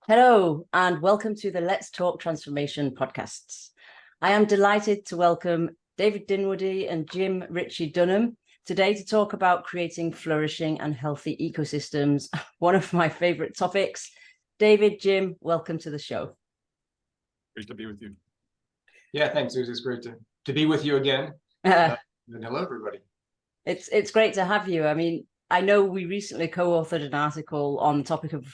Hello, and welcome to the Let's Talk Transformation podcasts. I am delighted to welcome David Dinwoodie and Jim Ritchie-Dunham today to talk about creating flourishing and healthy ecosystems, one of my favorite topics. David, Jim, welcome to the show. Great to be with you. Yeah, thanks. It was great to be with you again. And hello, everybody. It's great to have you. I mean, I know we recently co-authored an article on the topic of,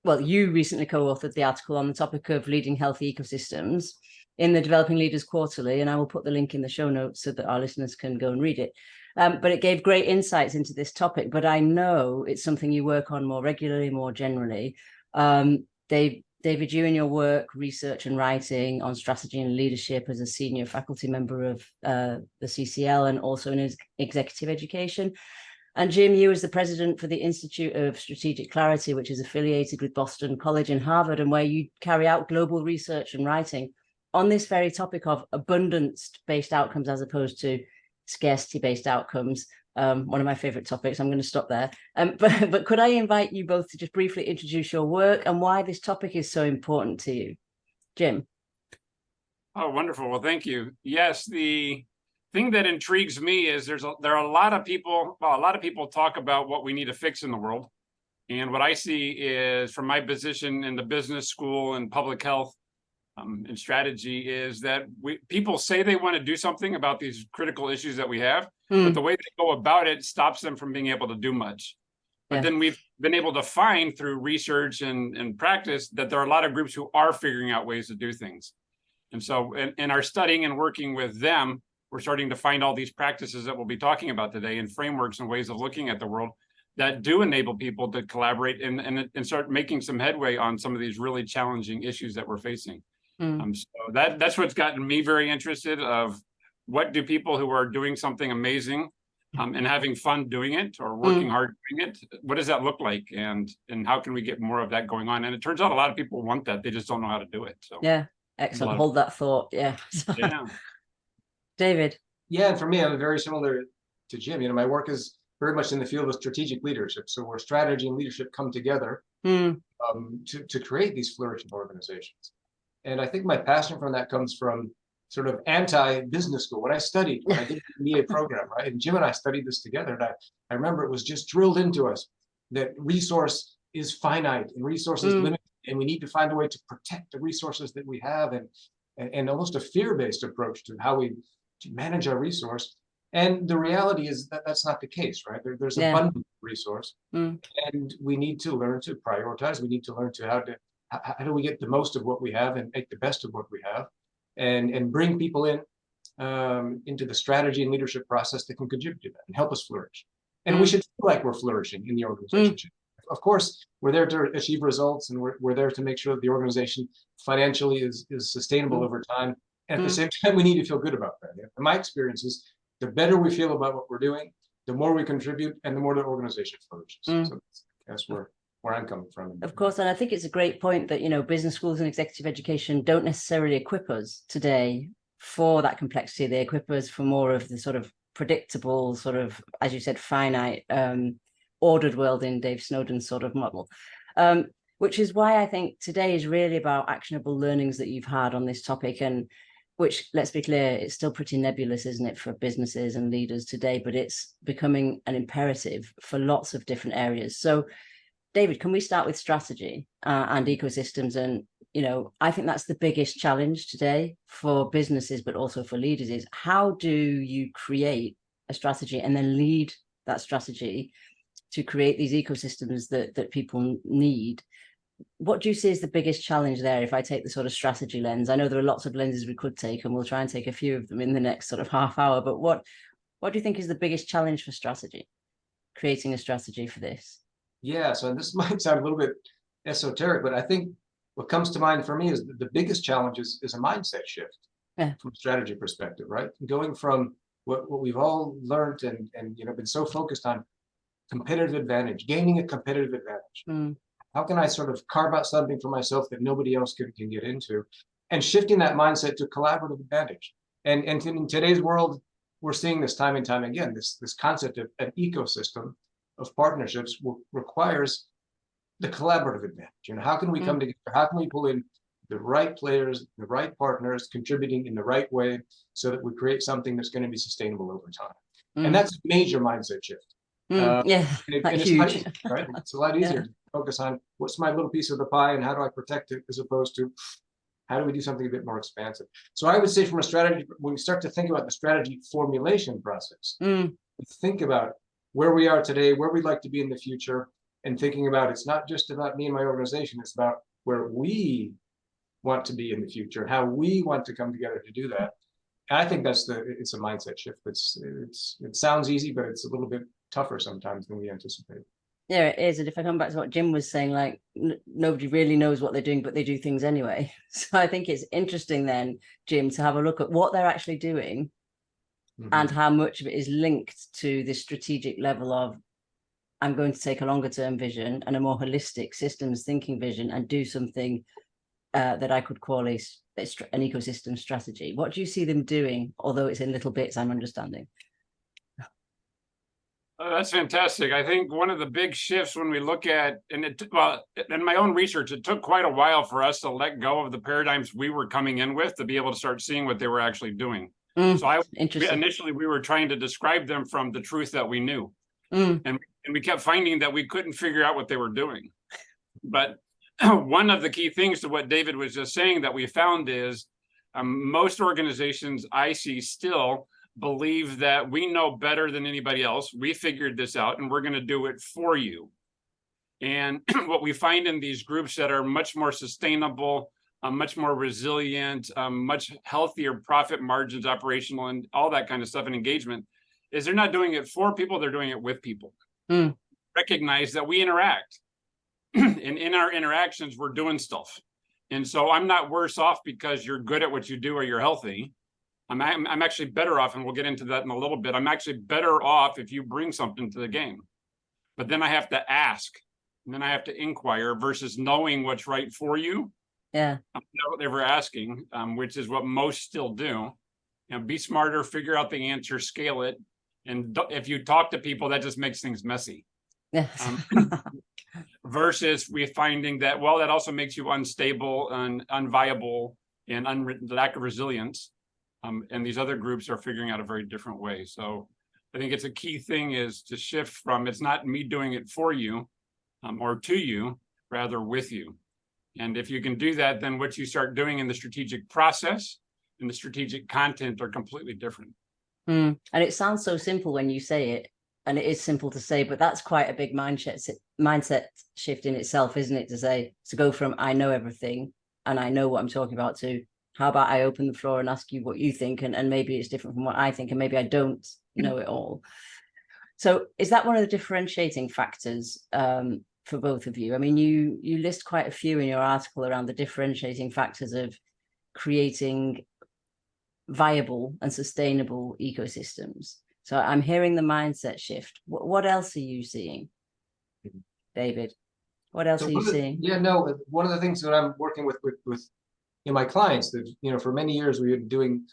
well, you recently co-authored the article on the topic of leading healthy ecosystems in the Developing Leaders Quarterly, and I will put the link in the show notes so that our listeners can go and read it. But it gave great insights into this topic, but I know it's something you work on more regularly, more generally. David, you in your work, research and writing on strategy and leadership as a senior faculty member of the CCL and also in executive education. And Jim, you as the president for the Institute of Strategic Clarity, which is affiliated with Boston College and Harvard, and where you carry out global research and writing on this very topic of abundance-based outcomes as opposed to scarcity-based outcomes. One of my favorite topics. I'm going to stop there. But could I invite you both to just briefly introduce your work and why this topic is so important to you? Jim. Oh, wonderful. Well, thank you. Yes, the thing that intrigues me is there are a lot of people, talk about what we need to fix in the world. And what I see is, from my position in the business school and public health and strategy, is that people say they want to do something about these critical issues that we have, but the way they go about it stops them from being able to do much. But then we've been able to find through research and practice that there are a lot of groups who are figuring out ways to do things. And so in our studying and working with them, we're starting to find all these practices that we'll be talking about today, and frameworks and ways of looking at the world that do enable people to collaborate and start making some headway on some of these really challenging issues that we're facing. So that's what's gotten me very interested of what do people who are doing something amazing and having fun doing it or working hard doing it, what does that look like? And how can we get more of that going on? And it turns out a lot of people want that. They just don't know how to do it. So yeah, excellent. Hold that thought. Yeah. David. Yeah, and for me, I'm very similar to Jim. My work is very much in the field of strategic leadership. So where strategy and leadership come together to create these flourishing organizations. And I think my passion from that comes from sort of anti-business school. When I did the MBA program, right? And Jim and I studied this together. And I remember it was just drilled into us that resource is finite and resources limited. And we need to find a way to protect the resources that we have, and almost a fear-based approach to how we manage our resource. And the reality is that that's not the case, right? There's abundant resource, and we need to learn to prioritize. We need to learn to how do we get the most of what we have and make the best of what we have, and bring people into the strategy and leadership process that can contribute to that and help us flourish. And we should feel like we're flourishing in the organization. Of course, we're there to achieve results, and we're there to make sure that the organization financially is sustainable over time. And at the same time, we need to feel good about that. In my experience is the better we feel about what we're doing, the more we contribute, and the more the organization flourishes. So that's where I'm coming from. Of course, and I think it's a great point that, business schools and executive education don't necessarily equip us today for that complexity. They equip us for more of the sort of predictable, sort of, as you said, finite, ordered world in Dave Snowden's sort of model, which is why I think today is really about actionable learnings that you've had on this topic, and which, let's be clear, it's still pretty nebulous, isn't it, for businesses and leaders today, but it's becoming an imperative for lots of different areas. So David, can we start with strategy and ecosystems? And, I think that's the biggest challenge today for businesses, but also for leaders, is how do you create a strategy and then lead that strategy to create these ecosystems that people need? What do you see as the biggest challenge there? If I take the sort of strategy lens, I know there are lots of lenses we could take, and we'll try and take a few of them in the next sort of half hour, but what do you think is the biggest challenge for strategy, creating a strategy for this? Yeah, so this might sound a little bit esoteric, but I think what comes to mind for me is the biggest challenge is a mindset shift from a strategy perspective, right? Going from what we've all learned and been so focused on competitive advantage, gaining a competitive advantage. How can I sort of carve out something for myself that nobody else can get into, and shifting that mindset to collaborative advantage. And in today's world, we're seeing this time and time again. This concept of an ecosystem of partnerships requires the collaborative advantage. You know, how can we come together? How can we pull in the right players, the right partners, contributing in the right way, so that we create something that's going to be sustainable over time? And that's a major mindset shift. Yeah, and that's it's huge. right? It's a lot easier to focus on what's my little piece of the pie and how do I protect it, as opposed to how do we do something a bit more expansive. So I would say, from a strategy, when we start to think about the strategy formulation process, think about where we are today, where we'd like to be in the future, and thinking about, it's not just about me and my organization, it's about where we want to be in the future and how we want to come together to do that. And I think it's a mindset shift. It sounds easy, but it's a little bit tougher sometimes than we anticipate. Yeah, it is. And if I come back to what Jim was saying, like nobody really knows what they're doing, but they do things anyway. So I think it's interesting then, Jim, to have a look at what they're actually doing and how much of it is linked to the strategic level of, I'm going to take a longer term vision and a more holistic systems thinking vision and do something that I could call an ecosystem strategy. What do you see them doing, although it's in little bits, I'm understanding? That's fantastic. I think one of the big shifts when we look at, in my own research, it took quite a while for us to let go of the paradigms we were coming in with to be able to start seeing what they were actually doing. So initially we were trying to describe them from the truth that we knew. And we kept finding that we couldn't figure out what they were doing. But one of the key things to what David was just saying that we found is most organizations I see still believe that we know better than anybody else. We figured this out and we're going to do it for you. And what we find in these groups that are much more sustainable, much more resilient, much healthier profit margins, operational, and all that kind of stuff, and engagement, is they're not doing it for people, they're doing it with people. Recognize that we interact. And in our interactions, we're doing stuff. And so I'm not worse off because you're good at what you do or you're healthy. I'm actually better off, and we'll get into that in a little bit. I'm actually better off if you bring something to the game. But then I have to ask, and then I have to inquire, versus knowing what's right for you. Yeah. Without ever asking, which is what most still do. And be smarter, figure out the answer, scale it. And if you talk to people, that just makes things messy. Yeah. Versus we're finding that, well, that also makes you unstable and unviable and lack of resilience. And these other groups are figuring out a very different way. So I think it's a key thing is to shift from, it's not me doing it for you or to you, rather with you. And if you can do that, then what you start doing in the strategic process and the strategic content are completely different. And it sounds so simple when you say it, and it is simple to say, but that's quite a big mindset shift in itself, isn't it? To go from I know everything and I know what I'm talking about to, how about I open the floor and ask you what you think, and maybe it's different from what I think, and maybe I don't know it all. So is that one of the differentiating factors for both of you? I mean, you list quite a few in your article around the differentiating factors of creating viable and sustainable ecosystems. So I'm hearing the mindset shift. What else are you seeing, David? What else are you seeing? Yeah, no, one of the things that I'm working with my clients, that for many years we were doing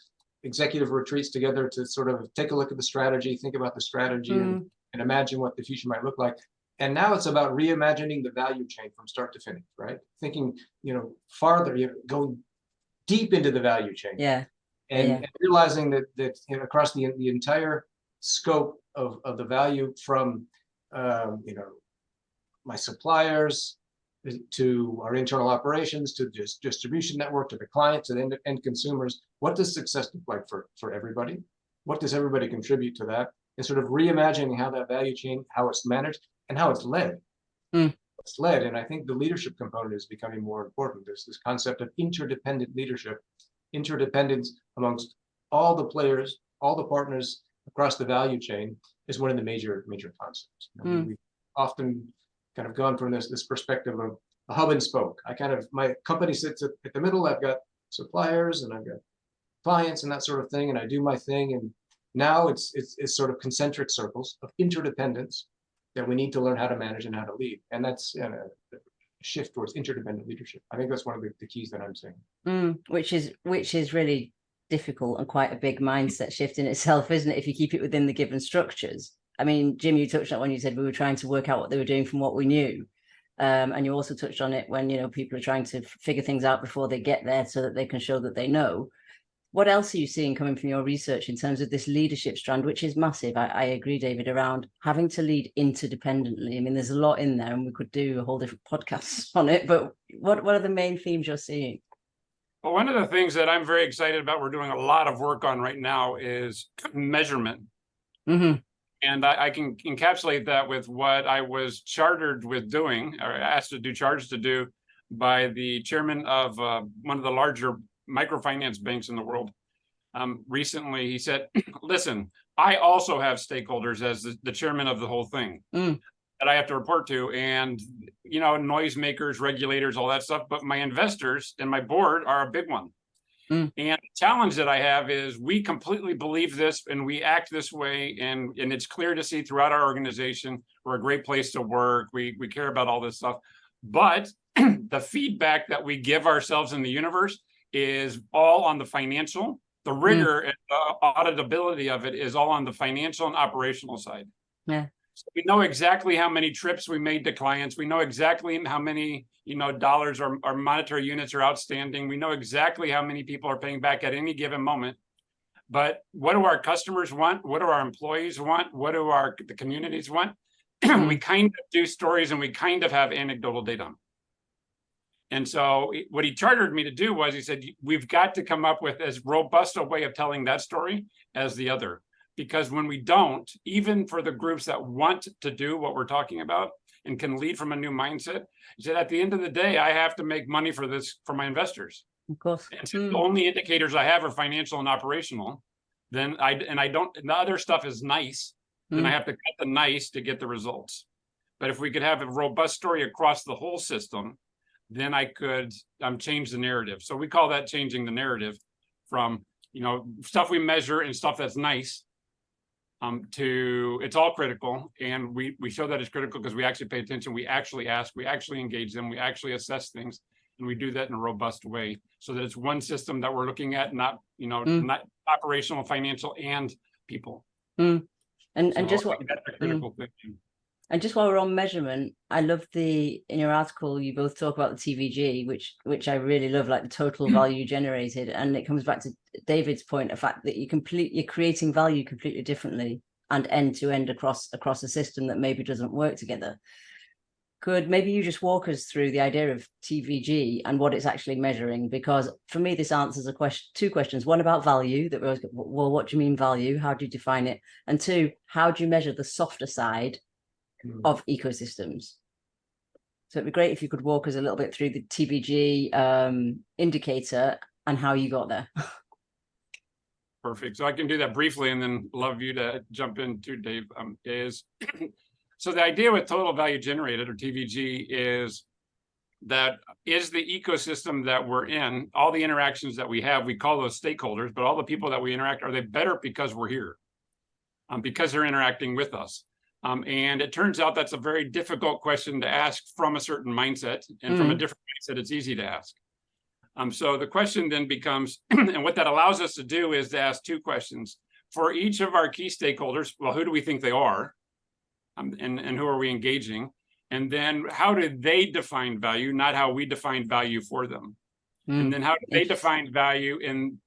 executive retreats together to sort of take a look at the strategy, think about the strategy, and imagine what the future might look like. And now it's about reimagining the value chain from start to finish, right? Thinking, farther, going deep into the value chain. Yeah. And realizing that across the entire scope of the value, from my suppliers to our internal operations, to just distribution network, to the client, to the end consumers, what does success look like for everybody? What does everybody contribute to that? And sort of reimagining how that value chain, how it's managed and how it's led. It's led, and I think the leadership component is becoming more important. There's this concept of interdependent leadership, interdependence amongst all the players, all the partners across the value chain is one of the major concepts. We've often kind of gone from this perspective of a hub and spoke. My company sits at the middle. I've got suppliers and I've got clients and that sort of thing, and I do my thing. And now it's sort of concentric circles of interdependence that we need to learn how to manage and how to lead. And that's a shift towards interdependent leadership. I think that's one of the keys that I'm seeing. Which is really difficult and quite a big mindset shift in itself, isn't it? If you keep it within the given structures. I mean, Jim, you touched on when you said we were trying to work out what they were doing from what we knew. And you also touched on it when, people are trying to figure things out before they get there so that they can show that they know. What else are you seeing coming from your research in terms of this leadership strand, which is massive? I agree, David, around having to lead interdependently. I mean, there's a lot in there and we could do a whole different podcast on it, but what are the main themes you're seeing? Well, one of the things that I'm very excited about, we're doing a lot of work on right now, is measurement. Mm-hmm. And I can encapsulate that with what I was chartered with doing, or asked to do, charged to do by the chairman of one of the larger microfinance banks in the world. Recently, he said, listen, I also have stakeholders as the chairman of the whole thing that I have to report to, and, noisemakers, regulators, all that stuff. But my investors and my board are a big one. And the challenge that I have is we completely believe this and we act this way. And it's clear to see throughout our organization, we're a great place to work. We care about all this stuff. But the feedback that we give ourselves in the universe is all on the financial. The rigor and the auditability of it is all on the financial and operational side. Yeah. So we know exactly how many trips we made to clients. We know exactly how many, dollars or monetary units are outstanding. We know exactly how many people are paying back at any given moment. But what do our customers want? What do our employees want? What do the communities want? We kind of do stories and we kind of have anecdotal data. And so what he chartered me to do was, he said, we've got to come up with as robust a way of telling that story as the other. Because when we don't, even for the groups that want to do what we're talking about and can lead from a new mindset, he said, at the end of the day, I have to make money for my investors. Of course. And so the only indicators I have are financial and operational. Then the other stuff is nice. Then I have to cut the nice to get the results. But if we could have a robust story across the whole system, then I could change the narrative. So we call that changing the narrative from, stuff we measure and stuff that's nice to it's all critical. And we show that it's critical because we actually pay attention. We actually ask, we actually engage them, we actually assess things. And we do that in a robust way so that it's one system that we're looking at, not, not operational, financial, and people. And So just what that's a critical thing. And just while we're on measurement, I love in your article, you both talk about the TVG, which I really love, like the total value generated. And it comes back to David's point, the fact that you're creating value completely differently and end to end across a system that maybe doesn't work together. Could maybe you just walk us through the idea of TVG and what it's actually measuring? Because for me, this answers two questions. One about value, that we always go, well, what do you mean value? How do you define it? And two, how do you measure the softer side of ecosystems? So it'd be great if you could walk us a little bit through the TVG indicator and how you got there. Perfect. So I can do that briefly and then love you to jump in too, Dave. So the idea with total value generated, or TVG, is that is the ecosystem that we're in, all the interactions that we have, we call those stakeholders, but all the people that we interact, are they better because we're here? Because they're interacting with us. And it turns out that's a very difficult question to ask from a certain mindset, and from a different mindset, it's easy to ask. So the question then becomes, and what that allows us to do is to ask two questions. For each of our key stakeholders, well, who do we think they are? And who are we engaging? And then how do they define value, not how we define value for them? And then how do they define value? And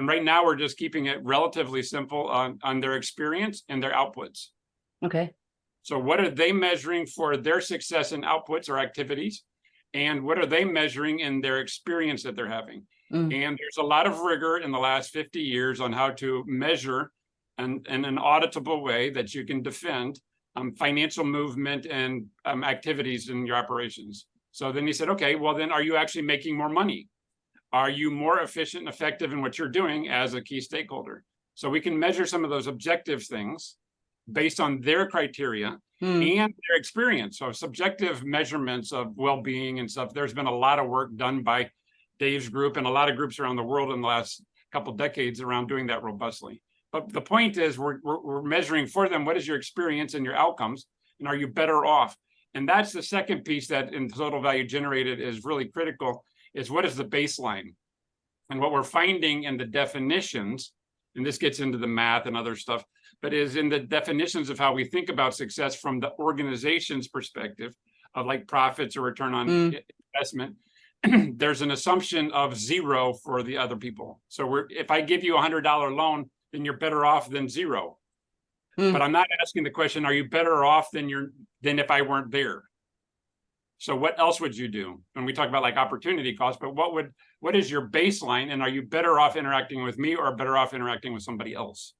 right now we're just keeping it relatively simple on their experience and their outputs. Okay. So what are they measuring for their success in outputs or activities? And what are they measuring in their experience that they're having? And there's a lot of rigor in the last 50 years on how to measure in an auditable way that you can defend financial movement and activities in your operations. So then he said, okay, well then are you actually making more money? Are you more efficient and effective in what you're doing as a key stakeholder? So we can measure some of those objective things based on their criteria and their experience. So subjective measurements of well-being and stuff, there's been a lot of work done by Dave's group and a lot of groups around the world in the last couple of decades around doing that robustly. But the point is we're measuring for them, what is your experience and your outcomes, and are you better off? And that's the second piece that in total value generated is really critical, is what is the baseline? And what we're finding in the definitions, and this gets into the math and other stuff, but is in the definitions of how we think about success from the organization's perspective, like profits or return on investment, there's an assumption of zero for the other people. So if I give you $100 loan, then you're better off than zero. But I'm not asking the question, are you better off than if I weren't there? So what else would you do? And we talk about like opportunity cost, but what is your baseline? And are you better off interacting with me or better off interacting with somebody else?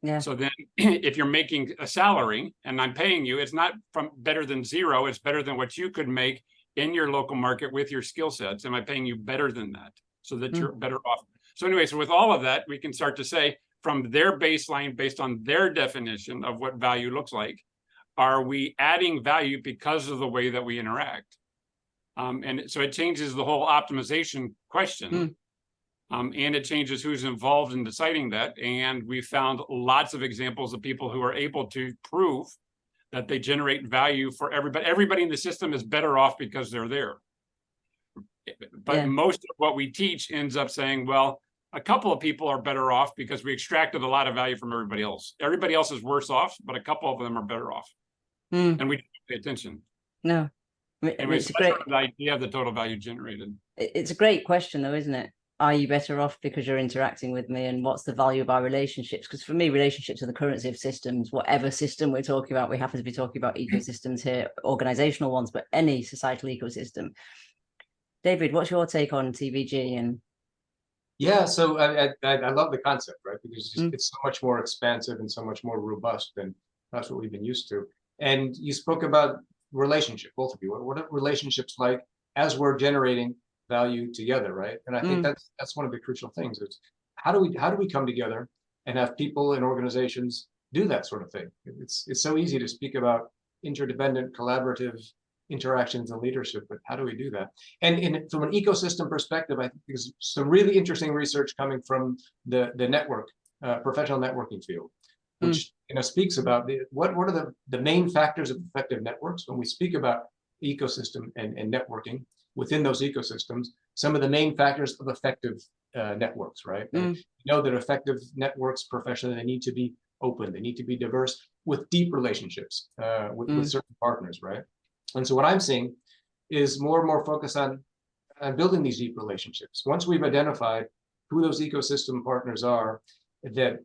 Yeah. So then if you're making a salary and I'm paying you, it's not from better than zero, it's better than what you could make in your local market with your skill sets. Am I paying you better than that so that you're better off? So anyway, so with all of that, we can start to say from their baseline, based on their definition of what value looks like, are we adding value because of the way that we interact? And so it changes the whole optimization question. And it changes who's involved in deciding that. And we found lots of examples of people who are able to prove that they generate value for everybody. Everybody in the system is better off because they're there. But most of what we teach ends up saying, well, a couple of people are better off because we extracted a lot of value from everybody else. Everybody else is worse off, but a couple of them are better off. And we don't pay attention. No. Anyway, it's great. The idea of the total value generated. It's a great question, though, isn't it? Are you better off because you're interacting with me, and what's the value of our relationships? Because for me, relationships are the currency of systems. Whatever system we're talking about, we happen to be talking about ecosystems here, organizational ones, but any societal ecosystem. David, what's your take on TVG? And yeah, so I love the concept, right? Because it's so much more expansive and so much more robust than that's what we've been used to. And you spoke about relationship, both of you. What are relationships like as we're generating value together, right? And I think that's one of the crucial things is how do we come together and have people and organizations do that sort of thing? It's so easy to speak about interdependent, collaborative interactions and leadership, but how do we do that? And from an ecosystem perspective, I think there's some really interesting research coming from the network, professional networking field, which speaks about what are the main factors of effective networks. When we speak about ecosystem and networking within those ecosystems, some of the main factors of effective networks, right? And you know that effective networks professionally, they need to be open, they need to be diverse, with deep relationships with certain partners, right? And so what I'm seeing is more and more focus on building these deep relationships. Once we've identified who those ecosystem partners are, that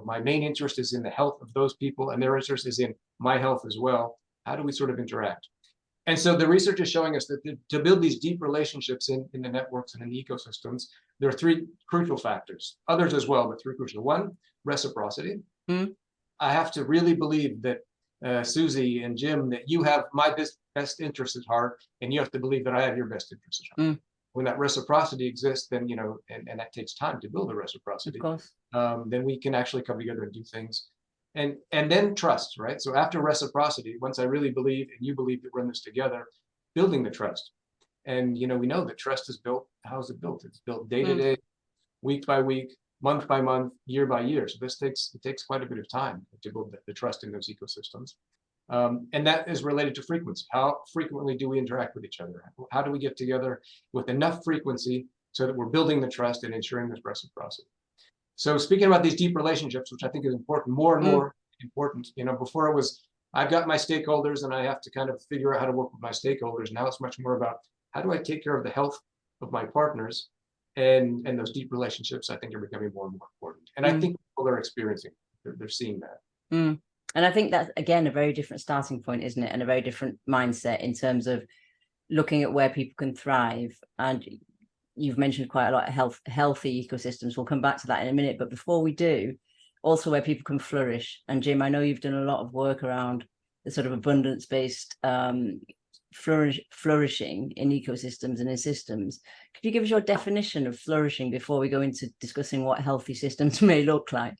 my main interest is in the health of those people and their interest is in my health as well. How do we sort of interact? And so the research is showing us that to build these deep relationships in the networks and in the ecosystems, there are three crucial factors, others as well, but three crucial. One, reciprocity. I have to really believe that Susie and Jim, that you have my best interest at heart, and you have to believe that I have your best interest at heart. When that reciprocity exists, then, and that takes time to build a reciprocity, then we can actually come together and do things. And then trust, right? So after reciprocity, once I really believe and you believe that we're in this together, building the trust. And, we know that trust is built. How is it built? It's built day to day, week by week, month by month, year by year. So it takes quite a bit of time to build the trust in those ecosystems. And that is related to frequency. How frequently do we interact with each other? How do we get together with enough frequency so that we're building the trust and ensuring this reciprocity? So speaking about these deep relationships, which I think is important, more and more important, before it was, I've got my stakeholders and I have to kind of figure out how to work with my stakeholders. Now it's much more about how do I take care of the health of my partners, and those deep relationships, I think, are becoming more and more important. And I think people are experiencing, they're seeing that. And I think that's, again, a very different starting point, isn't it? And a very different mindset in terms of looking at where people can thrive. And you've mentioned quite a lot of healthy ecosystems. We'll come back to that in a minute. But before we do, also where people can flourish. And Jim, I know you've done a lot of work around the sort of abundance-based flourishing in ecosystems and in systems. Could you give us your definition of flourishing before we go into discussing what healthy systems may look like?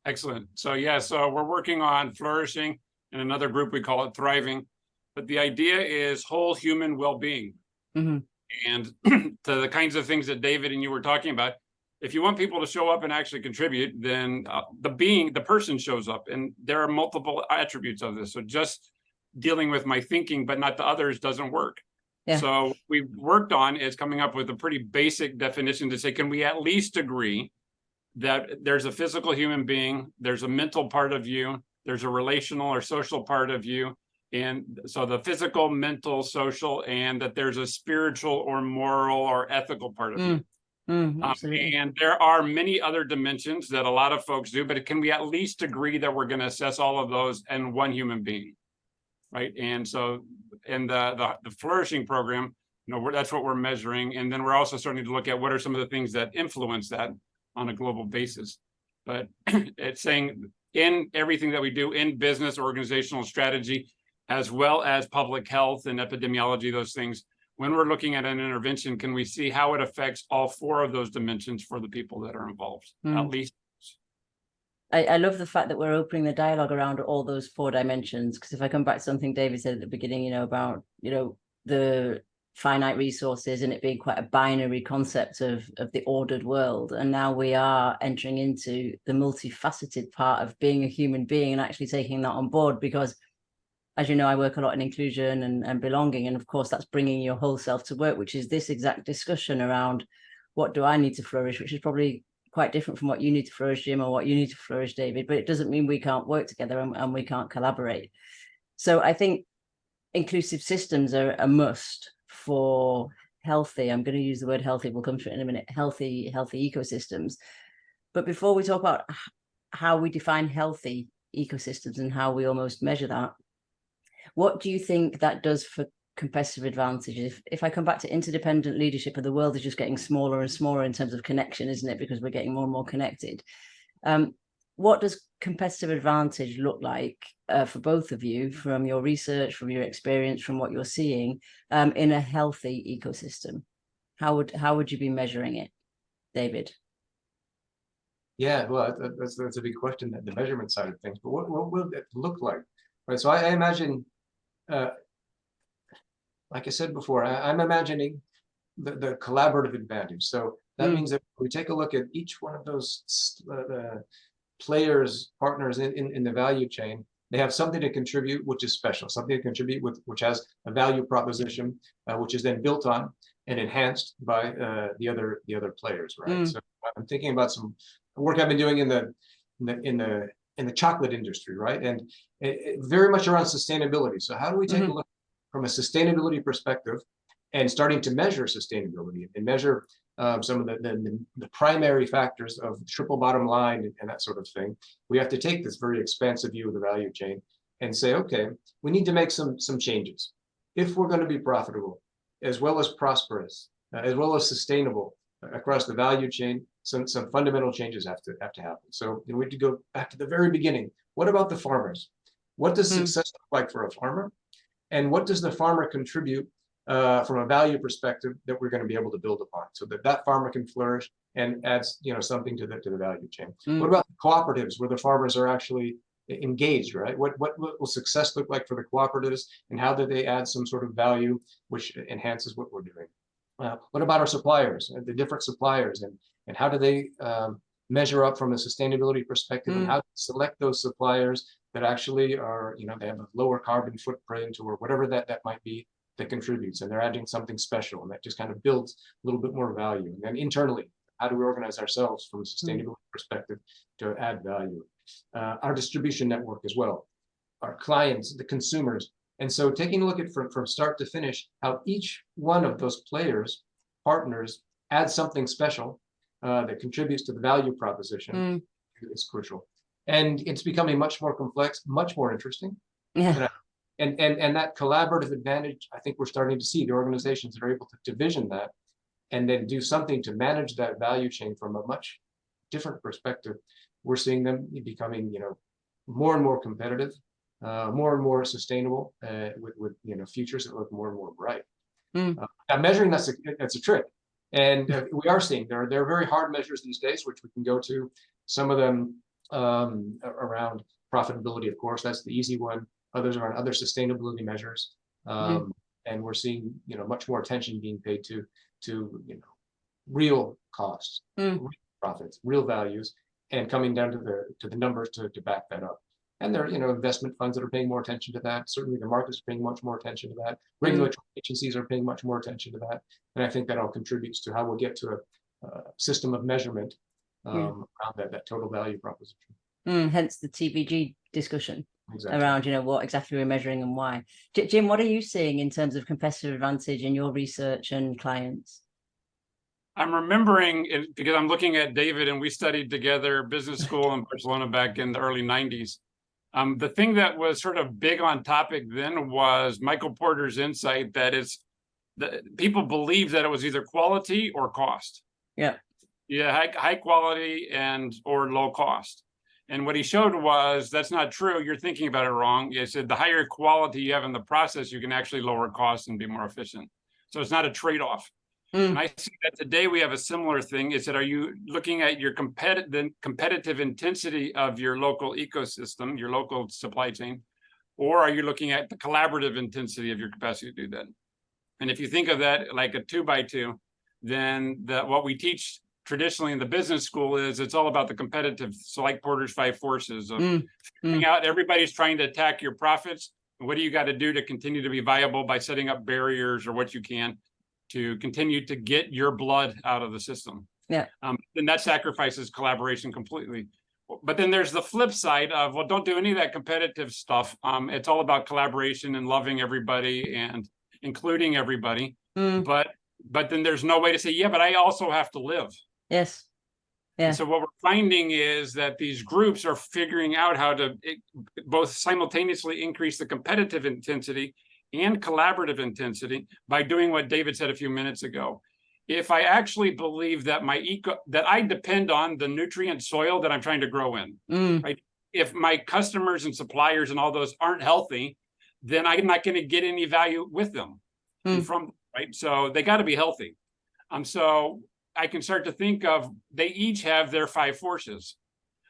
Excellent. So we're working on flourishing. In another group, we call it thriving. But the idea is whole human well-being. And to the kinds of things that David and you were talking about, if you want people to show up and actually contribute, then the person shows up. And there are multiple attributes of this. So just dealing with my thinking, but not the others, doesn't work. So we worked on is coming up with a pretty basic definition to say, can we at least agree that there's a physical human being, there's a mental part of you, there's a relational or social part of you, And so the physical, mental, social, and that there's a spiritual or moral or ethical part of you. Absolutely. And there are many other dimensions that a lot of folks do, but can we at least agree that we're going to assess all of those in one human being, right? And so in the flourishing program, that's what we're measuring. And then we're also starting to look at what are some of the things that influence that on a global basis. But it's saying in everything that we do in business, organizational strategy, as well as public health and epidemiology, those things, when we're looking at an intervention, can we see how it affects all 4 of those dimensions for the people that are involved, at least? I love the fact that we're opening the dialogue around all those 4 dimensions, because if I come back to something David said at the beginning, about, the finite resources and it being quite a binary concept of the ordered world. And now we are entering into the multifaceted part of being a human being and actually taking that on board, because as you know, I work a lot in inclusion and belonging. And of course, that's bringing your whole self to work, which is this exact discussion around what do I need to flourish, which is probably quite different from what you need to flourish, Jim, or what you need to flourish, David. But it doesn't mean we can't work together and we can't collaborate. So I think inclusive systems are a must for healthy, I'm going to use the word healthy, we'll come to it in a minute, healthy ecosystems. But before we talk about how we define healthy ecosystems and how we almost measure that, what do you think that does for competitive advantages? If I come back to interdependent leadership, and the world is just getting smaller and smaller in terms of connection, isn't it? Because we're getting more and more connected. What does competitive advantage look like for both of you, from your research, from your experience, from what you're seeing in a healthy ecosystem? How would you be measuring it, David? Yeah, well, that's a big question, the measurement side of things. But what will it look like? Right. So I imagine, like I said before, I'm imagining the collaborative advantage. So that means that we take a look at each one of those players, partners in the value chain. They have something to contribute, which is special, something to contribute which has a value proposition, which is then built on and enhanced by the other players, right? So I'm thinking about some work I've been doing in the chocolate industry, right? And it very much around sustainability. So how do we take a look from a sustainability perspective and starting to measure sustainability and measure some of the primary factors of triple bottom line and that sort of thing? We have to take this very expansive view of the value chain and say, okay, we need to make some changes if we're going to be profitable, as well as prosperous, as well as sustainable across the value chain. Some fundamental changes have to happen. So we have to go back to the very beginning. What about the farmers? What does success look like for a farmer? And what does the farmer contribute from a value perspective that we're going to be able to build upon, so that farmer can flourish and adds something to the value chain? What about the cooperatives where the farmers are actually engaged, right? What will success look like for the cooperatives, and how do they add some sort of value which enhances what we're doing? What about our suppliers, the different suppliers, and how do they measure up from a sustainability perspective, and how to select those suppliers that actually are, they have a lower carbon footprint or whatever that might be, that contributes, and they're adding something special, and that just kind of builds a little bit more value. And then internally, how do we organize ourselves from a sustainability perspective to add value? Our distribution network as well, our clients, the consumers. And so taking a look at from start to finish, how each one of those players, partners, adds something special that contributes to the value proposition is crucial. And it's becoming much more complex, much more interesting. Yeah. And that collaborative advantage, I think we're starting to see the organizations that are able to vision that and then do something to manage that value chain from a much different perspective. We're seeing them becoming, more and more competitive, more and more sustainable, with futures that look more and more bright. Now measuring that's a trick, and we are seeing there are very hard measures these days, which we can go to. Some of them around profitability, of course, that's the easy one. Others are on other sustainability measures, and we're seeing much more attention being paid to real costs, real profits, real values, and coming down to the numbers to back that up. And there are investment funds that are paying more attention to that. Certainly the markets are paying much more attention to that. Regulatory agencies are paying much more attention to that. And I think that all contributes to how we'll get to a system of measurement around that total value proposition. Hence the TVG discussion. Exactly. around, what exactly we're measuring and why. Jim, what are you seeing in terms of competitive advantage in your research and clients? I'm remembering it because I'm looking at David, and we studied together business school in Barcelona back in the early 90s. The thing that was sort of big on topic then was Michael Porter's insight that people believed that it was either quality or cost. Yeah. Yeah, high quality or low cost. And what he showed was that's not true. You're thinking about it wrong. He said the higher quality you have in the process, you can actually lower costs and be more efficient. So it's not a trade-off. And I see that today we have a similar thing. Is that are you looking at your competitive intensity of your local ecosystem, your local supply chain, or are you looking at the collaborative intensity of your capacity to do that? And if you think of that like a 2x2, then what we teach traditionally in the business school is it's all about the competitive. So like Porter's 5 forces of figuring out everybody's trying to attack your profits. What do you got to do to continue to be viable by setting up barriers or what you can to continue to get your blood out of the system? Yeah. Then that sacrifices collaboration completely. But then there's the flip side of, well, don't do any of that competitive stuff. It's all about collaboration and loving everybody and including everybody. But then there's no way to say, yeah, but I also have to live. Yes. Yeah. And so what we're finding is that these groups are figuring out how to both simultaneously increase the competitive intensity and collaborative intensity by doing what David said a few minutes ago. If I actually believe that that I depend on the nutrient soil that I'm trying to grow in, right? If my customers and suppliers and all those aren't healthy, then I'm not going to get any value with them and from them, right? So they got to be healthy. So I can start to think of, they each have their 5 forces.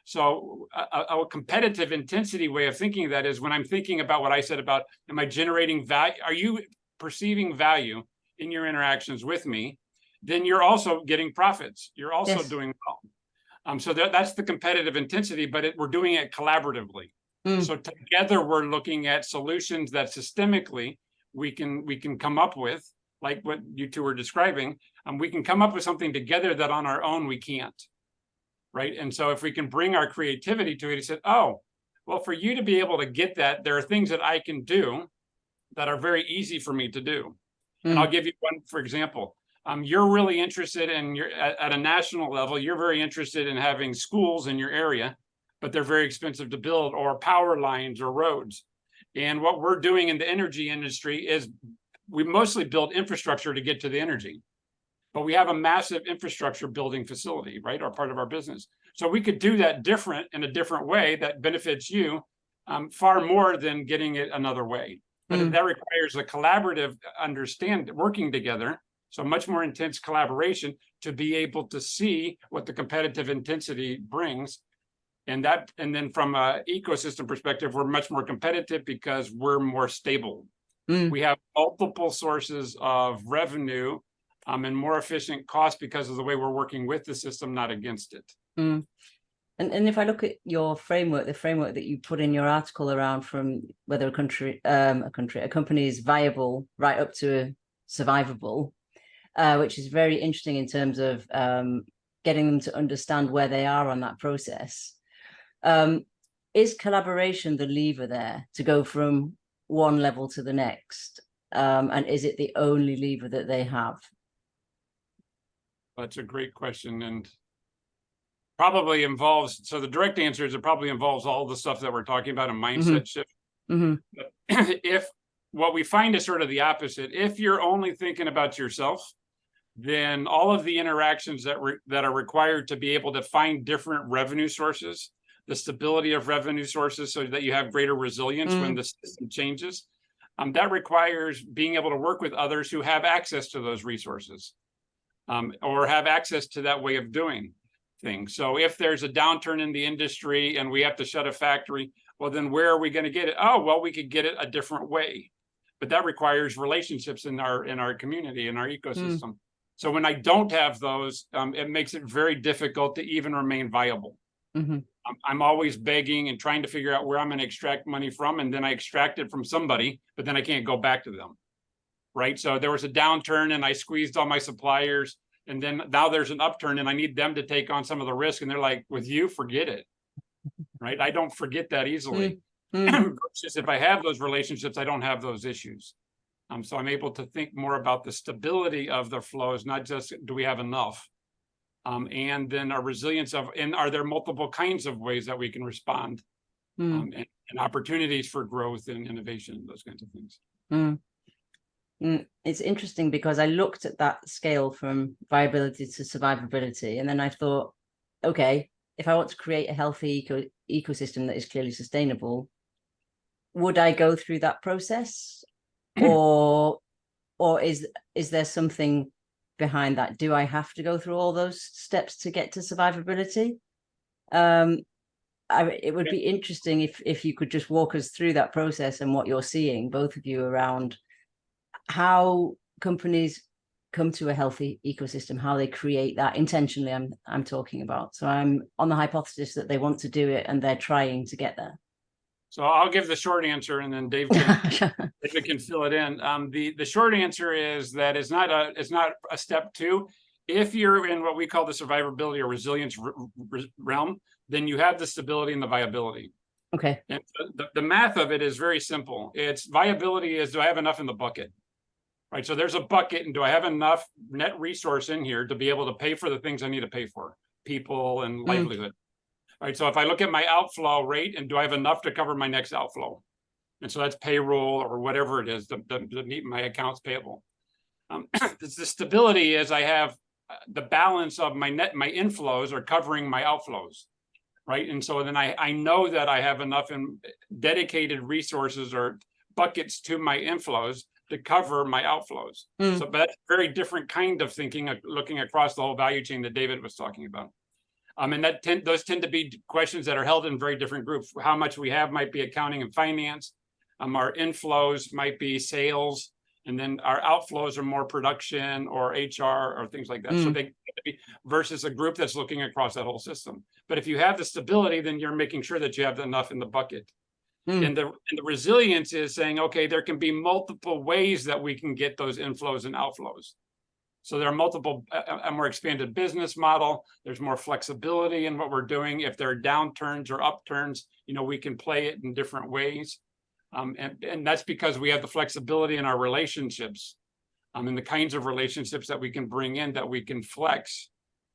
So a competitive intensity way of thinking of that is when I'm thinking about what I said about, am I generating value? Are you perceiving value in your interactions with me? Then you're also getting profits. You're also doing well. So that's the competitive intensity, but we're doing it collaboratively. So together we're looking at solutions that systemically we can come up with, like what you two were describing. We can come up with something together that on our own we can't. Right. And so if we can bring our creativity to it, he said, oh, well, for you to be able to get that, there are things that I can do that are very easy for me to do. And I'll give you one, for example. You're really interested in at a national level, you're very interested in having schools in your area, but they're very expensive to build, or power lines or roads. And what we're doing in the energy industry is we mostly build infrastructure to get to the energy. But we have a massive infrastructure building facility, right, or part of our business. So we could do that in a different way that benefits you far more than getting it another way. But that requires a collaborative working together. So much more intense collaboration to be able to see what the competitive intensity brings. And then from an ecosystem perspective, we're much more competitive because we're more stable. We have multiple sources of revenue and more efficient cost because of the way we're working with the system, not against it. And if I look at your framework, the framework that you put in your article around from whether a company is viable right up to survivable, which is very interesting in terms of getting them to understand where they are on that process. Is collaboration the lever there to go from one level to the next? And is it the only lever that they have? That's a great question, and probably involves, so the direct answer is it probably involves all the stuff that we're talking about, a mindset shift. If what we find is sort of the opposite, if you're only thinking about yourself, then all of the interactions that are required to be able to find different revenue sources, the stability of revenue sources so that you have greater resilience when the system changes, that requires being able to work with others who have access to those resources. Or have access to that way of doing things. So if there's a downturn in the industry and we have to shut a factory, well, then where are we going to get it? Oh, well, we could get it a different way. But that requires relationships in our community, in our ecosystem. So when I don't have those, it makes it very difficult to even remain viable. I'm always begging and trying to figure out where I'm going to extract money from, and then I extract it from somebody, but then I can't go back to them. Right. So there was a downturn and I squeezed all my suppliers, and then now there's an upturn and I need them to take on some of the risk. And they're like, with you, forget it. Right. I don't forget that easily. versus if I have those relationships, I don't have those issues. So I'm able to think more about the stability of the flows, not just do we have enough, and then our resilience of, and are there multiple kinds of ways that we can respond, and opportunities for growth and innovation, those kinds of things. It's interesting because I looked at that scale from viability to survivability, and then I thought, okay, if I want to create a healthy ecosystem that is clearly sustainable, would I go through that process? Or is there something behind that? Do I have to go through all those steps to get to survivability? It would be interesting if you could just walk us through that process and what you're seeing, both of you, around how companies come to a healthy ecosystem, how they create that intentionally. I'm talking about. So I'm on the hypothesis that they want to do it and they're trying to get there. So I'll give the short answer, and then David can fill it in. The short answer is that it's not a step two. If you're in what we call the survivability or resilience realm, then you have the stability and the viability. Okay. And the math of it is very simple. It's viability is, do I have enough in the bucket? Right. So there's a bucket, and do I have enough net resource in here to be able to pay for the things I need to pay for, people and livelihood? Right. So if I look at my outflow rate, and do I have enough to cover my next outflow? And so that's payroll or whatever it is to meet my accounts payable. The stability is I have the balance of my inflows are covering my outflows. Right. And so then I know that I have enough in dedicated resources or buckets to my inflows to cover my outflows. So but that's a very different kind of thinking, looking across the whole value chain that David was talking about. And those tend to be questions that are held in very different groups. How much we have might be accounting and finance. Our inflows might be sales, and then our outflows are more production or HR or things like that. So they be versus a group that's looking across that whole system. But if you have the stability, then you're making sure that you have enough in the bucket. And the resilience is saying, okay, there can be multiple ways that we can get those inflows and outflows. So there are multiple, a more expanded business model. There's more flexibility in what we're doing. If there are downturns or upturns, we can play it in different ways. And that's because we have the flexibility in our relationships, and the kinds of relationships that we can bring in, that we can flex.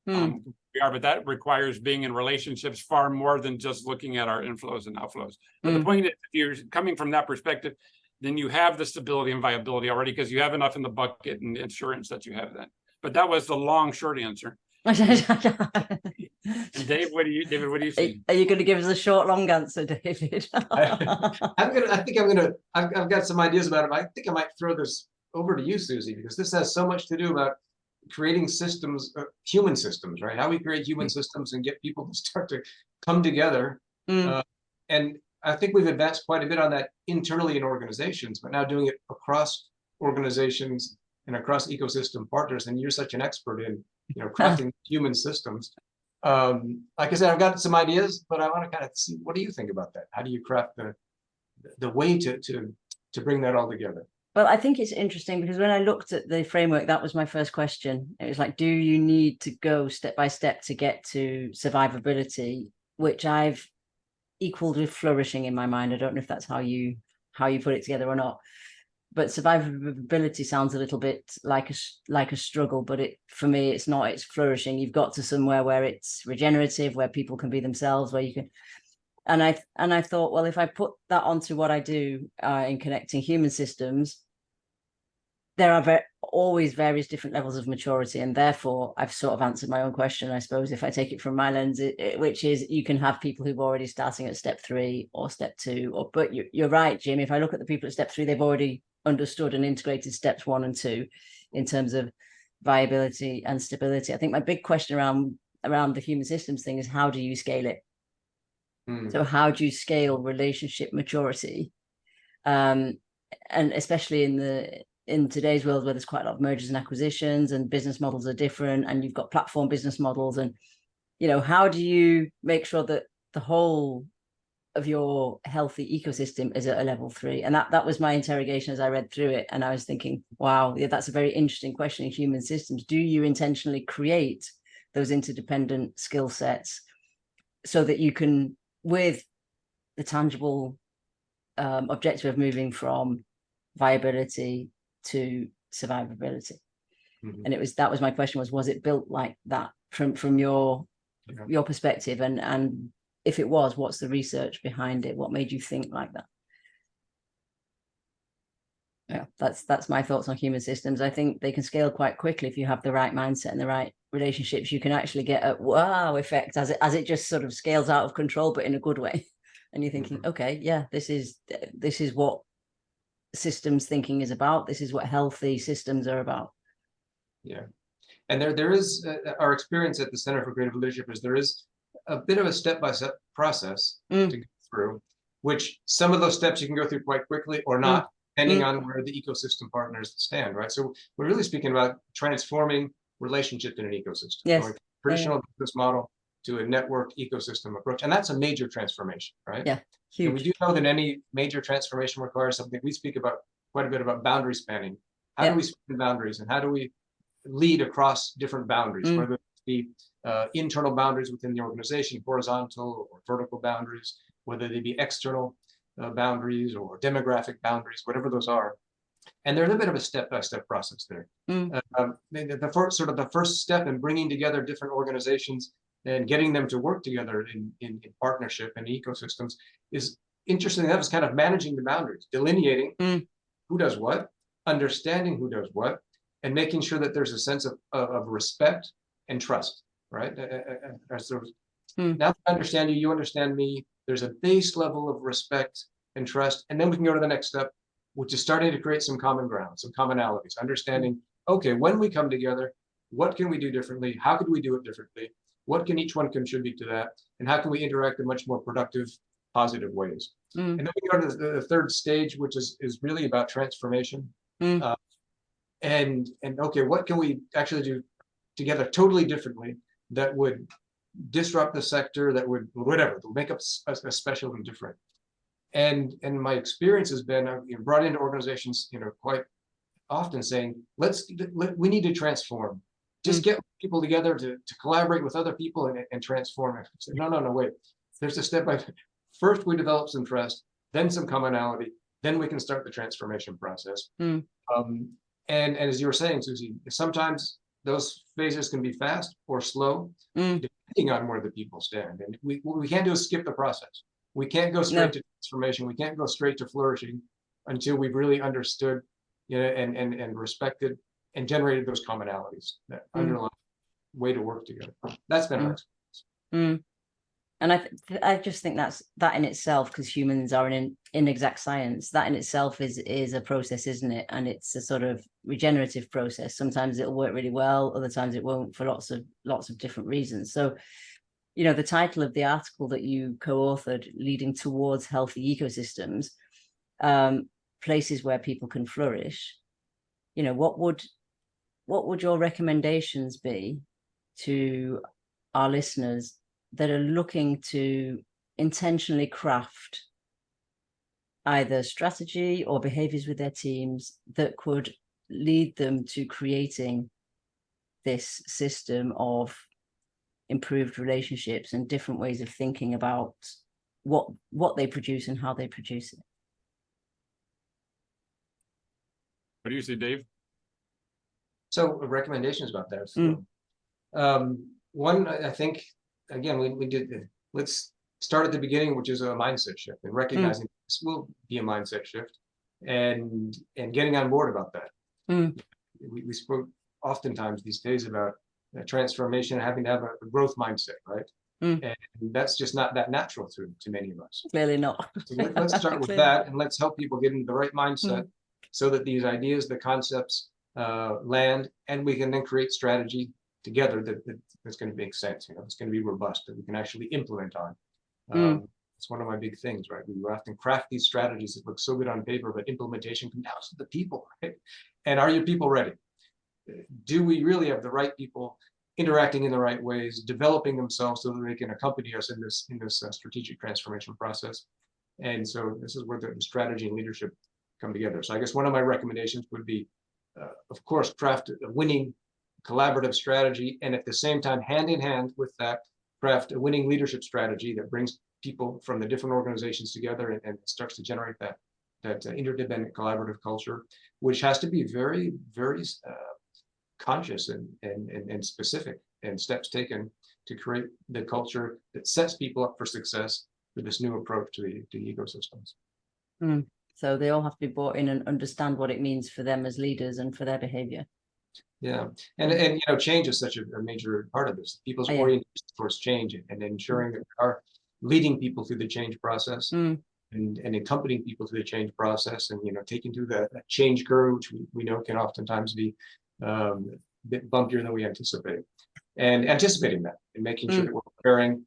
But that requires being in relationships far more than just looking at our inflows and outflows. But the point is, if you're coming from that perspective, then you have the stability and viability already, because you have enough in the bucket and insurance that you have that. But that was the long, short answer. And Dave, what do you see? Are you going to give us a short, long answer, David? I've got some ideas about it. I think I might throw this over to you, Susie, because this has so much to do about creating systems, human systems, right? How we create human systems and get people to start to come together. And I think we've advanced quite a bit on that internally in organizations, but now doing it across organizations and across ecosystem partners. And you're such an expert in, crafting human systems. Like I said, I've got some ideas, but I want to kind of see, what do you think about that? How do you craft the way to bring that all together? Well, I think it's interesting because when I looked at the framework, that was my first question. It was like, do you need to go step by step to get to survivability, which I've equaled with flourishing in my mind. I don't know if that's how you put it together or not. But survivability sounds a little bit like a struggle, but for me, it's not. It's flourishing. You've got to somewhere where it's regenerative, where people can be themselves, where you can. And I thought, well, if I put that onto what I do in connecting human systems, there are always various different levels of maturity, and therefore I've sort of answered my own question, I suppose, if I take it from my lens, which is you can have people who've already starting at step 3 or step 2, but you're right, Jim. If I look at the people at step 3, they've already understood and integrated steps 1 and 2 in terms of viability and stability. I think my big question around the human systems thing is, how do you scale it? So how do you scale relationship maturity? And especially in today's world, where there's quite a lot of mergers and acquisitions and business models are different, and you've got platform business models, and how do you make sure that the whole of your healthy ecosystem is at a level 3? And that was my interrogation as I read through it, and I was thinking, wow, yeah, that's a very interesting question in human systems. Do you intentionally create those interdependent skill sets so that you can, with the tangible objective of moving from viability to survivability. And that was my question, was it built like that from your perspective? And if it was, what's the research behind it? What made you think like that? Yeah, that's my thoughts on human systems. I think they can scale quite quickly if you have the right mindset and the right relationships. You can actually get a wow effect as it just sort of scales out of control, but in a good way. And you're thinking, okay, yeah, this is what systems thinking is about. This is what healthy systems are about. Yeah, and there is our experience at the Center for Creative Leadership is there is a bit of a step-by-step process to go through, which some of those steps you can go through quite quickly or not, depending on where the ecosystem partners stand, right? So we're really speaking about transforming relationships in an ecosystem, yes. going from traditional business model to a network ecosystem approach, and that's a major transformation, right? Yeah, huge. And we do know that any major transformation requires something. We speak about quite a bit about boundary spanning. How do we span boundaries, and how do we lead across different boundaries, whether it be internal boundaries within the organization, horizontal or vertical boundaries, whether they be external boundaries or demographic boundaries, whatever those are. And there's a bit of a step-by-step process there. The first step in bringing together different organizations and getting them to work together in partnership and ecosystems is, interestingly enough, is kind of managing the boundaries, delineating who does what, understanding who does what, and making sure that there's a sense of respect and trust, right? Now that I understand you, you understand me, there's a base level of respect and trust, and then we can go to the next step, which is starting to create some common ground, some commonalities, understanding, okay, when we come together, what can we do differently? How could we do it differently? What can each one contribute to that? And how can we interact in much more productive, positive ways? And then we go to the third stage, which is really about transformation. And okay, what can we actually do together totally differently that would disrupt the sector, that would whatever, make us special and different? And my experience has been brought into organizations, quite often saying, we need to transform. Just get people together to collaborate with other people and transform it. So, no, wait. There's a step by first we develop some trust, then some commonality, then we can start the transformation process. And as you were saying, Susie, sometimes those phases can be fast or slow, depending on where the people stand. And what we can't do is skip the process. We can't go straight to transformation. We can't go straight to flourishing until we've really understood, and respected and generated those commonalities that underline way to work together. That's been our experience. And I just think that in itself, because humans are an inexact science, that in itself is a process, isn't it? And it's a sort of regenerative process. Sometimes it'll work really well, other times it won't, for lots of different reasons. So, the title of the article that you co-authored, Leading Towards Healthy Ecosystems, places where people can flourish. What would your recommendations be to our listeners that are looking to intentionally craft either strategy or behaviors with their teams that could lead them to creating this system of improved relationships and different ways of thinking about what they produce and how they produce it? What do you see, Dave? So recommendations about that. So, one, I think, again, we did, let's start at the beginning, which is a mindset shift, and recognizing this will be a mindset shift, and getting on board about that. We spoke oftentimes these days about transformation, having to have a growth mindset, right? And that's just not that natural to many of us. Clearly not. So let's start with that, and let's help people get into the right mindset so that these ideas, the concepts land, and we can then create strategy together that's going to make sense. It's going to be robust, that we can actually implement on. It's one of my big things, right? We often craft these strategies that look so good on paper, but implementation comes down to the people, right? And are your people ready? Do we really have the right people interacting in the right ways, developing themselves so that they can accompany us in this strategic transformation process? And so this is where the strategy and leadership come together. So I guess one of my recommendations would be, of course, craft a winning collaborative strategy, and at the same time, hand in hand with that, craft a winning leadership strategy that brings people from the different organizations together, and it starts to generate that interdependent collaborative culture, which has to be very, very conscious and specific, and steps taken to create the culture that sets people up for success with this new approach to the ecosystems. So they all have to be brought in and understand what it means for them as leaders and for their behavior. Yeah, and change is such a major part of this. People's orientation towards change, and ensuring that we are leading people through the change process, and accompanying people through the change process, and taking through that change curve, which we know can oftentimes be a bit bumpier than we anticipate, and anticipating that, and making sure that we're preparing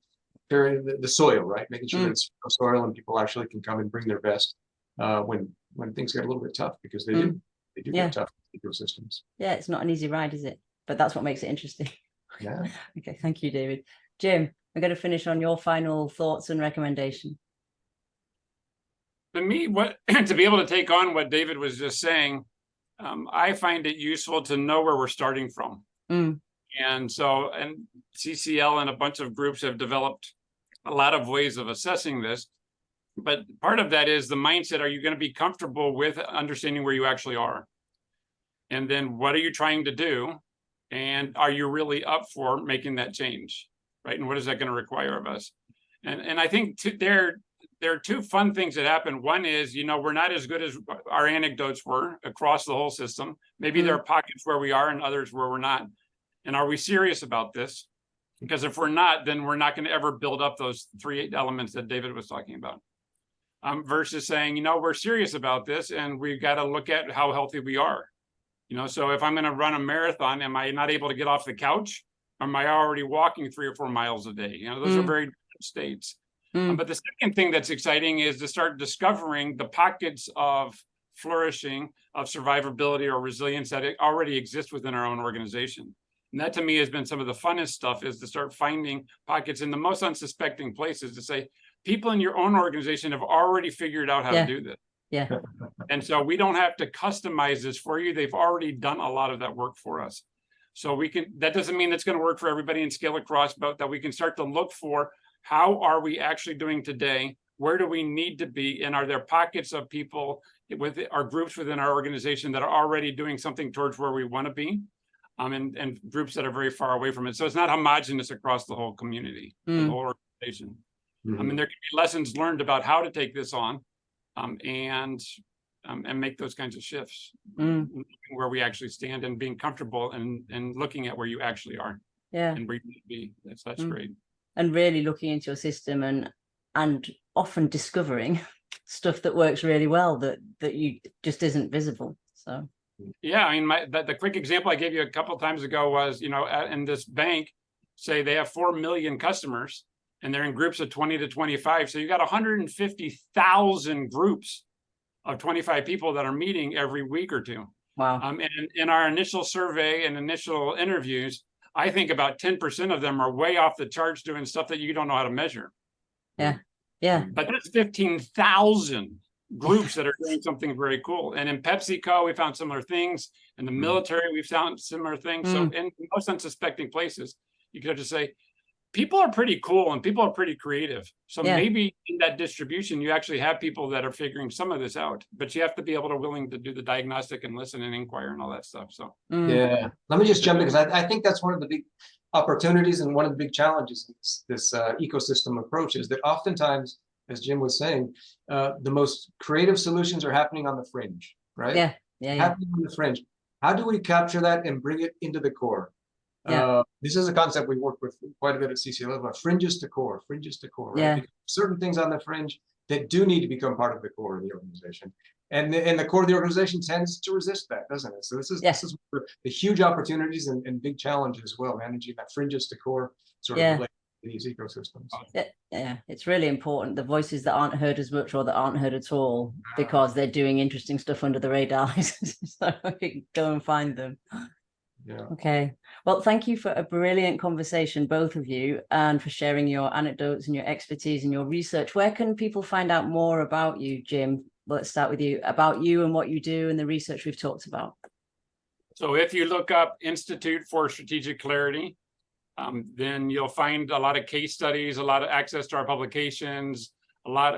the soil, right? Making sure that it's soil and people actually can come and bring their best when things get a little bit tough, because they do get tough ecosystems. Yeah, it's not an easy ride, is it? But that's what makes it interesting. Yeah. Okay, thank you, David. Jim, I'm going to finish on your final thoughts and recommendation. For me, to be able to take on what David was just saying, I find it useful to know where we're starting from. And so, and CCL and a bunch of groups have developed a lot of ways of assessing this. But part of that is the mindset. Are you going to be comfortable with understanding where you actually are? And then what are you trying to do? And are you really up for making that change? Right? And what is that going to require of us? And I think there are two fun things that happen. One is, we're not as good as our anecdotes were across the whole system. Maybe there are pockets where we are and others where we're not. And are we serious about this? Because if we're not, then we're not going to ever build up those 3 elements that David was talking about. Versus saying, we're serious about this and we've got to look at how healthy we are. So if I'm going to run a marathon, am I not able to get off the couch? Or am I already walking 3 or 4 miles a day? Those are very different states. But the second thing that's exciting is to start discovering the pockets of flourishing, of survivability or resilience that already exist within our own organization. And that to me has been some of the funnest stuff, is to start finding pockets in the most unsuspecting places, to say, people in your own organization have already figured out how to do this. Yeah. And so we don't have to customize this for you. They've already done a lot of that work for us. So that doesn't mean that's going to work for everybody and scale across, but that we can start to look for, how are we actually doing today? Where do we need to be? And are there pockets of people with our groups within our organization that are already doing something towards where we want to be? And groups that are very far away from it. So it's not homogenous across the whole community, the whole organization. I mean, there can be lessons learned about how to take this on, and make those kinds of shifts where we actually stand, and being comfortable and looking at where you actually are. Yeah. And where you need to be. That's great. And really looking into your system and often discovering stuff that works really well that you just isn't visible. So. Yeah, I mean, the quick example I gave you a couple of times ago was, in this bank, say they have 4 million customers and they're in groups of 20 to 25. So you got 150,000 groups of 25 people that are meeting every week or two. Wow. And in our initial survey and initial interviews, I think about 10% of them are way off the charts doing stuff that you don't know how to measure. Yeah. Yeah. But that's 15,000 groups that are doing something very cool. And in PepsiCo, we found similar things. In the military, we found similar things. So in most unsuspecting places, you could just say, people are pretty cool and people are pretty creative. So maybe in that distribution, you actually have people that are figuring some of this out, but you have to be willing to do the diagnostic and listen and inquire and all that stuff. So yeah, let me just jump in, because I think that's one of the big opportunities and one of the big challenges in this ecosystem approach, is that oftentimes, as Jim was saying, the most creative solutions are happening on the fringe, right? Yeah. Happening on the fringe. How do we capture that and bring it into the core? This is a concept we work with quite a bit at CCL, about fringes to core, right? Because certain things on the fringe that do need to become part of the core of the organization. And the core of the organization tends to resist that, doesn't it? So this is the huge opportunities and big challenges as well, managing that fringes to core sort of these ecosystems. Yeah, it's really important. The voices that aren't heard as much or that aren't heard at all, because they're doing interesting stuff under the radar. So go and find them. Yeah. Okay. Well, thank you for a brilliant conversation, both of you, and for sharing your anecdotes and your expertise and your research. Where can people find out more about you, Jim? Let's start with you, about you and what you do and the research we've talked about. So if you look up Institute for Strategic Clarity, Then you'll find a lot of case studies, a lot of access to our publications,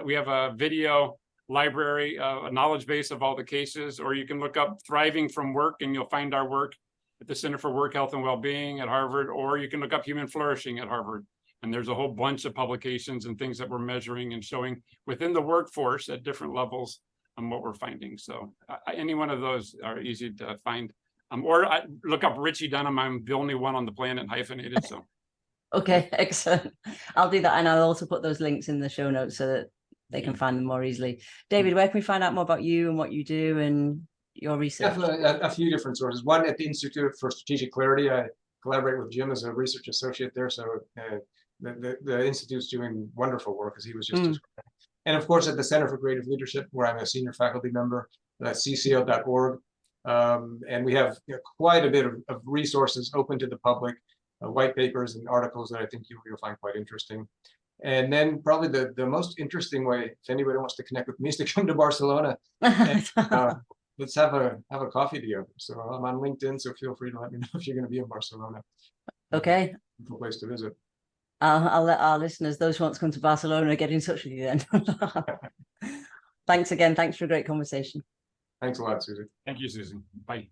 we have a video library, a knowledge base of all the cases, or you can look up Thriving from Work and you'll find our work at the Center for Work, Health, and Wellbeing at Harvard, or you can look up Human Flourishing at Harvard. And there's a whole bunch of publications and things that we're measuring and showing within the workforce at different levels on what we're finding. So any one of those are easy to find. Or look up Ritchie-Dunham. I'm the only one on the planet hyphenated. So. Okay, excellent. I'll do that. And I'll also put those links in the show notes so that they can find them more easily. David, where can we find out more about you and what you do and your research? A few different sources. One, at the Institute for Strategic Clarity. I collaborate with Jim as a research associate there. So the Institute's doing wonderful work, as he was just describing. And of course, at the Center for Creative Leadership, where I'm a senior faculty member, that's cco.org. And we have quite a bit of resources open to the public, white papers and articles that I think you'll find quite interesting. And then probably the most interesting way, if anybody wants to connect with me, is to come to Barcelona. And, let's have a coffee together. So I'm on LinkedIn, so feel free to let me know if you're going to be in Barcelona. Okay. Beautiful place to visit. I'll let our listeners, those who want to come to Barcelona, get in touch with you then. Thanks again. Thanks for a great conversation. Thanks a lot, Susie. Thank you, Susan. Bye.